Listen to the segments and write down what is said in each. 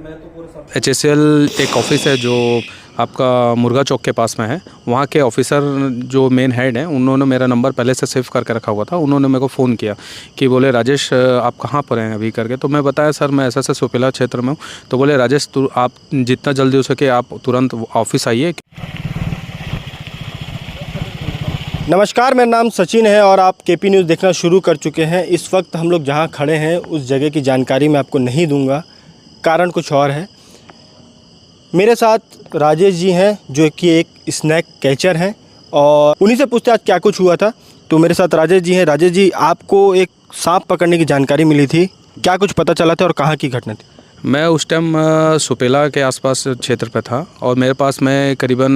HSL एक office है जो आपका मुर्गा चौक के पास में है। वहाँ के ऑफिसर जो मेन हेड हैं उन्होंने मेरा नंबर पहले से सेव करके रखा हुआ था। उन्होंने मेरे को फ़ोन किया कि बोले राजेश आप कहाँ पर हैं अभी करके। तो मैं बताया सर मैं ऐसा सुपेला क्षेत्र में हूँ। तो बोले राजेश आप जितना जल्दी हो सके आप तुरंत ऑफिस आइए। नमस्कार, मेरा नाम सचिन है और आप केपी न्यूज़ देखना शुरू कर चुके हैं। इस वक्त हम लोग जहां खड़े हैं उस जगह की जानकारी मैं आपको नहीं दूंगा, कारण कुछ और है। मेरे साथ राजेश जी हैं जो कि एक स्नैक कैचर हैं और उन्हीं से पूछते आज क्या कुछ हुआ था। तो मेरे साथ राजेश जी हैं। राजेश जी, आपको एक सांप पकड़ने की जानकारी मिली थी, क्या कुछ पता चला था और कहाँ की घटना थी? मैं उस टाइम सुपेला के आसपास क्षेत्र पे था और मेरे पास मैं करीबन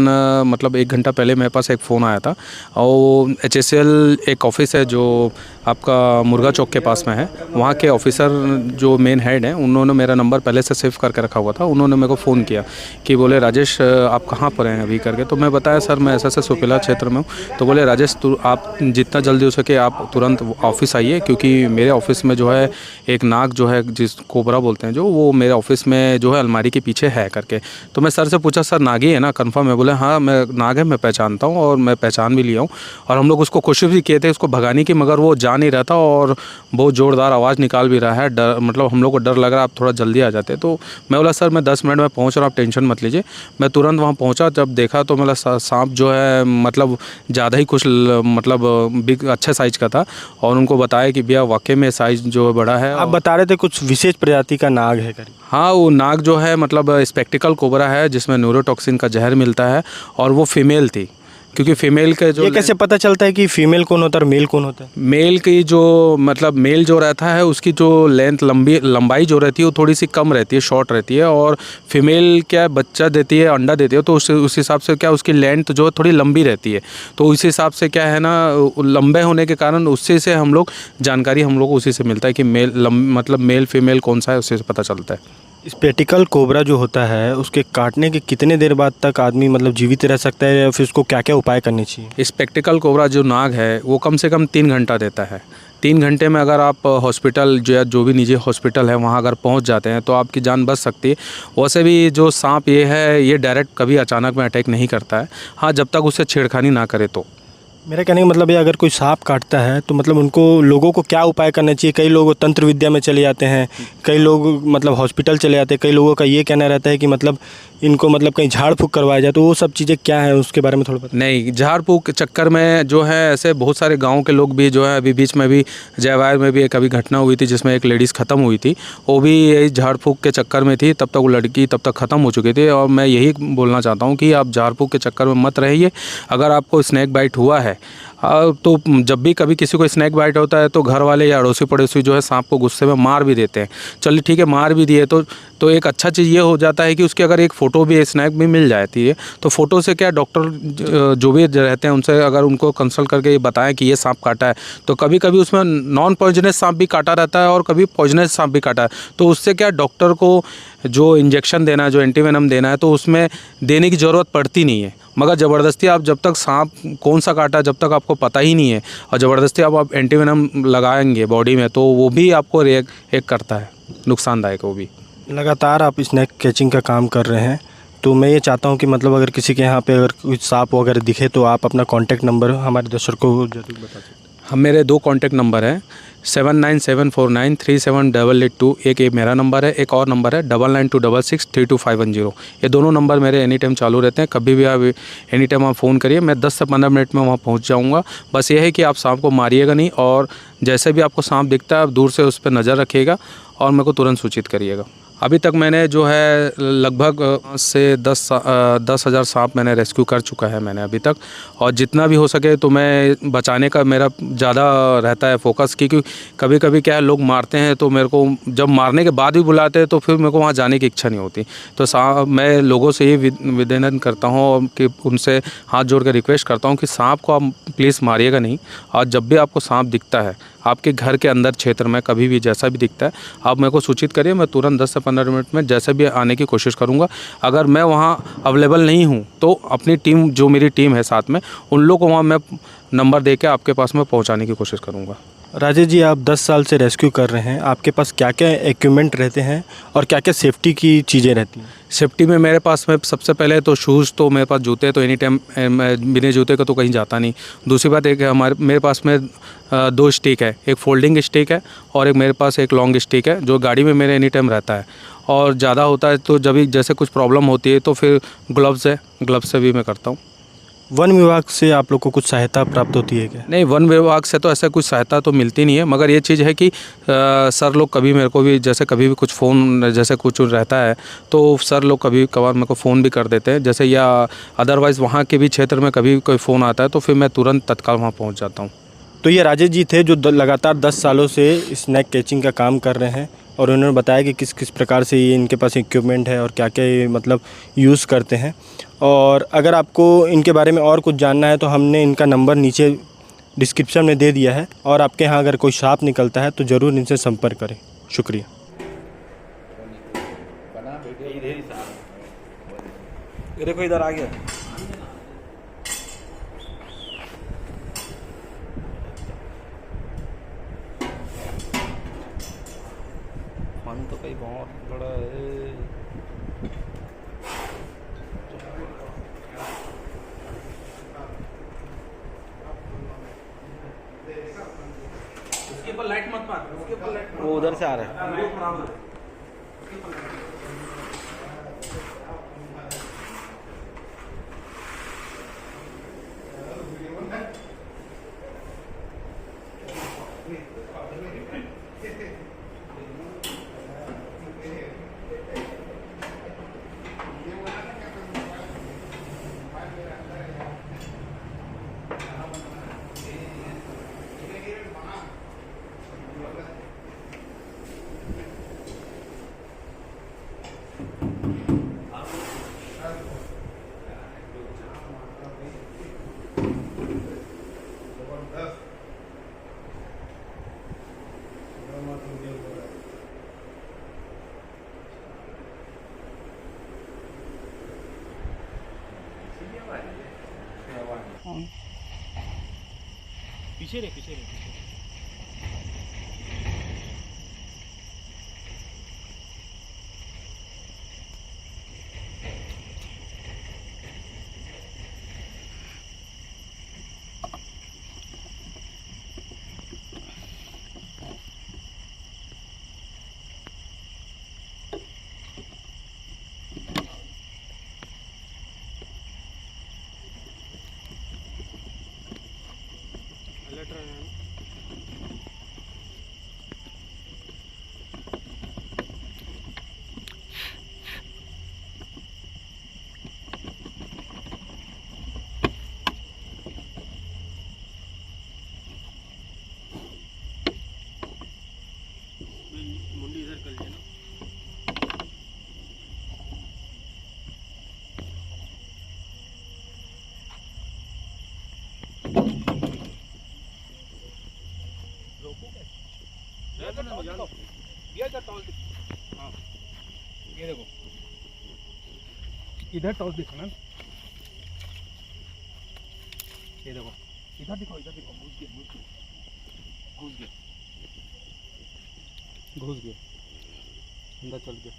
मतलब 1 घंटा पहले मेरे पास एक फ़ोन आया था और HSL एक ऑफिस है जो आपका मुर्गा चौक के पास में है। वहाँ के ऑफिसर जो मेन हेड हैं उन्होंने मेरा नंबर पहले से सेव करके रखा हुआ था। उन्होंने मेरे को फ़ोन किया कि बोले राजेश आप कहाँ पर हैं अभी करके। तो मैं बताया सर मैं ऐसा सुपेला क्षेत्र में हूँ। तो बोले राजेश आप जितना जल्दी हो सके आप तुरंत ऑफिस आइए, क्योंकि मेरे ऑफिस में जो है एक नाग जो है जिस कोबरा बोलते हैं जो, वो मेरे ऑफिस में जो है अलमारी के पीछे है करके। तो मैं सर से पूछा सर नागी है ना कंफर्म है? बोले हाँ मैं नाग है, मैं पहचानता हूँ और मैं पहचान भी लिया हूँ। और हम लोग उसको कोशिश भी किए थे उसको भगाने की, मगर वो जा नहीं रहा था और बहुत ज़ोरदार आवाज़ निकाल भी रहा है। डर मतलब हम लोग को डर लग रहा है, आप थोड़ा जल्दी आ जाते। तो मैं बोला सर मैं 10 मिनट में पहुँच रहा हूँ, आप टेंशन मत लीजिए। मैं तुरंत वहाँ पहुँचा। जब देखा तो मेरा सांप जो है मतलब ज़्यादा ही कुछ मतलब बिग अच्छे साइज़ का था और उनको बताया कि भैया वाकई में साइज़ जो बड़ा है। आप बता रहे थे कुछ विशेष प्रजाति का नाग है करीब? हाँ, वो नाग जो है मतलब स्पेक्टिकल कोबरा है जिसमें न्यूरोटॉक्सिन का जहर मिलता है और वो फीमेल थी, क्योंकि फीमेल के जो ये कैसे पता चलता है कि फीमेल कौन होता है और मेल कौन होता है? मेल की जो मतलब मेल जो रहता है उसकी जो लेंथ लंबाई जो रहती है वो थोड़ी सी कम रहती है, शॉर्ट रहती है। और फीमेल क्या बच्चा देती है, अंडा देती है, तो उस हिसाब से क्या उसकी लेंथ जो है थोड़ी लंबी रहती है। तो उस हिसाब से क्या है ना, लंबे होने के कारण उससे से हम लोग जानकारी हम लोग उसी से मिलता है कि मतलब मेल फीमेल कौन सा है, उससे पता चलता है। स्पेक्टिकल कोबरा जो होता है उसके काटने के कितने देर बाद तक आदमी मतलब जीवित रह सकता है या फिर उसको क्या क्या उपाय करने चाहिए? स्पेक्टिकल कोबरा जो नाग है वो कम से कम 3 घंटा देता है। 3 घंटे में अगर आप हॉस्पिटल जो भी निजी हॉस्पिटल है वहाँ अगर पहुँच जाते हैं तो आपकी जान बच सकती है। वैसे भी जो सांप ये है ये डायरेक्ट कभी अचानक में अटैक नहीं करता है, हाँ जब तक उससे छेड़खानी ना करे तो। मेरा कहने का मतलब है अगर कोई सांप काटता है तो मतलब उनको लोगों को क्या उपाय करना चाहिए? कई लोग तंत्र विद्या में चले जाते हैं, कई लोग मतलब हॉस्पिटल चले जाते हैं, कई लोगों का ये कहना रहता है कि मतलब इनको मतलब कहीं झाड़ फूँक करवाया जाए। तो वो सब चीज़ें क्या है उसके बारे में थोड़ा बता। नहीं, झाड़ फूँक के चक्कर में जो है ऐसे बहुत सारे गांव के लोग भी जो है अभी बीच में भी जयवार में भी एक अभी घटना हुई थी जिसमें एक लेडीज़ ख़त्म हुई थी। वो भी यही झाड़ फूँक के चक्कर में थी, तब तक वो लड़की तब तक ख़त्म हो चुकी थी। और मैं यही बोलना चाहता हूँ कि आप झाड़ फूँक के चक्कर में मत रहिए। अगर आपको स्नैक बाइट हुआ है तो जब भी कभी किसी को स्नैक बाइट होता है तो घर वाले या अड़ोसी पड़ोसी जो है सांप को गुस्से में मार भी देते हैं। चलिए ठीक है, मार भी दिए तो एक अच्छा चीज़ ये हो जाता है कि उसकी अगर एक फ़ोटो भी स्नैक भी मिल जाती है तो फ़ोटो से क्या डॉक्टर जो भी रहते हैं उनसे अगर उनको कंसल्ट करके ये बताएं कि ये सांप काटा है, तो कभी कभी उसमें नॉन पॉइजनस सांप भी काटा रहता है और कभी पॉइजनस सांप भी काटा है। तो उससे क्या डॉक्टर को जो इंजेक्शन देना है, जो एंटीवेनम देना है, तो उसमें देने की ज़रूरत पड़ती नहीं है। मगर ज़बरदस्ती आप जब तक सांप कौन सा काटा जब तक आपको पता ही नहीं है और ज़बरदस्ती आप एंटीवेनम लगाएंगे बॉडी में तो वो भी आपको रिएक्ट करता है, नुकसानदायक वो भी। लगातार आप स्नैक कैचिंग का काम कर रहे हैं, तो मैं ये चाहता हूँ कि मतलब अगर किसी के यहाँ पे अगर कुछ सांप वगैरह दिखे तो आप अपना कॉन्टैक्ट नंबर हमारे दर्शकों को जरूर बता सकते हैं। हम मेरे 2 कॉन्टैक्ट नंबर हैं 7974937882। एक ये मेरा नंबर है, एक और नंबर है 9926632510। ये दोनों नंबर मेरे एनी टाइम चालू रहते हैं। कभी भी आप एनी टाइम आप फ़ोन करिए, मैं 10 से 15 मिनट में वहाँ पहुँच जाऊँगा। बस ये है कि आप सांप को मारिएगा नहीं और जैसे भी आपको सांप दिखता है आप दूर से उस पर नज़र रखिएगा और मेरे को तुरंत सूचित करिएगा। अभी तक मैंने जो है लगभग से 10,000 सांप मैंने रेस्क्यू कर चुका है मैंने अभी तक। और जितना भी हो सके तो मैं बचाने का मेरा ज़्यादा रहता है फोकस, क्योंकि कभी कभी क्या है लोग मारते हैं तो मेरे को जब मारने के बाद भी बुलाते हैं तो फिर मेरे को वहाँ जाने की इच्छा नहीं होती। तो मैं लोगों से ये विनम्र करता हूँ कि उनसे हाथ जोड़ कर रिक्वेस्ट करता हूँ कि सांप को आप प्लीज़ मारिएगा नहीं। और जब भी आपको सांप दिखता है आपके घर के अंदर क्षेत्र में कभी भी जैसा भी दिखता है आप मेरे को सूचित करिए, मैं तुरंत 10 से 15 मिनट में जैसे भी आने की कोशिश करूंगा। अगर मैं वहाँ अवेलेबल नहीं हूँ तो अपनी टीम जो मेरी टीम है साथ में उन लोगों को वहाँ मैं नंबर दे के आपके पास में पहुँचाने की कोशिश करूँगा। राजेश जी, आप 10 साल से रेस्क्यू कर रहे हैं, आपके पास क्या क्या इक्विपमेंट रहते हैं और क्या क्या सेफ्टी की चीज़ें रहती हैं? सेफ्टी में मेरे पास में सबसे पहले तो शूज़, तो मेरे पास जूते तो एनी टाइम, मैं बिना जूते का तो कहीं जाता नहीं। दूसरी बात एक है, मेरे पास में दो स्टिक है, एक फोल्डिंग स्टिक है और एक मेरे पास एक लॉन्ग स्टिक है जो गाड़ी में मेरे एनी टाइम रहता है। और ज़्यादा होता है तो जब भी जैसे कुछ प्रॉब्लम होती है तो फिर ग्लव्स है, ग्लव्स से भी मैं करता हूँ। वन विभाग से आप लोग को कुछ सहायता प्राप्त होती है क्या? नहीं, वन विभाग से तो ऐसा कुछ सहायता तो मिलती नहीं है, मगर ये चीज़ है कि सर लोग कभी मेरे को भी जैसे कभी भी कुछ फ़ोन जैसे कुछ रहता है तो सर लोग कभी कभार मेरे को फ़ोन भी कर देते हैं जैसे, या अदरवाइज़ वहाँ के भी क्षेत्र में कभी कोई फ़ोन आता है तो फिर मैं तुरंत तत्काल वहाँ पहुँच जाता हूँ। तो ये राजेश जी थे जो लगातार 10 सालों से स्नैक कैचिंग का काम कर रहे हैं और उन्होंने बताया कि किस किस प्रकार से ये इनके पास इक्विपमेंट है और क्या क्या ये मतलब यूज़ करते हैं। और अगर आपको इनके बारे में और कुछ जानना है तो हमने इनका नंबर नीचे डिस्क्रिप्शन में दे दिया है, और आपके यहाँ अगर कोई सांप निकलता है तो ज़रूर इनसे संपर्क करें। शुक्रिया। ये देखो इधर आ गया। मन तो कहीं बहुत बड़ा है। उसके ऊपर लाइट मत मार, उसके ऊपर लाइट वो उधर से आ रहा है। पीछे रे, पीछे रे। मुंडी इधर कर लेना। ये देखो इधर टॉस दिखा ना, ये देखो इधर दिखाओ, इधर दिखाओ। घुस गया, घुस गया, घुस गया, घुस गया, अंदर चल गया।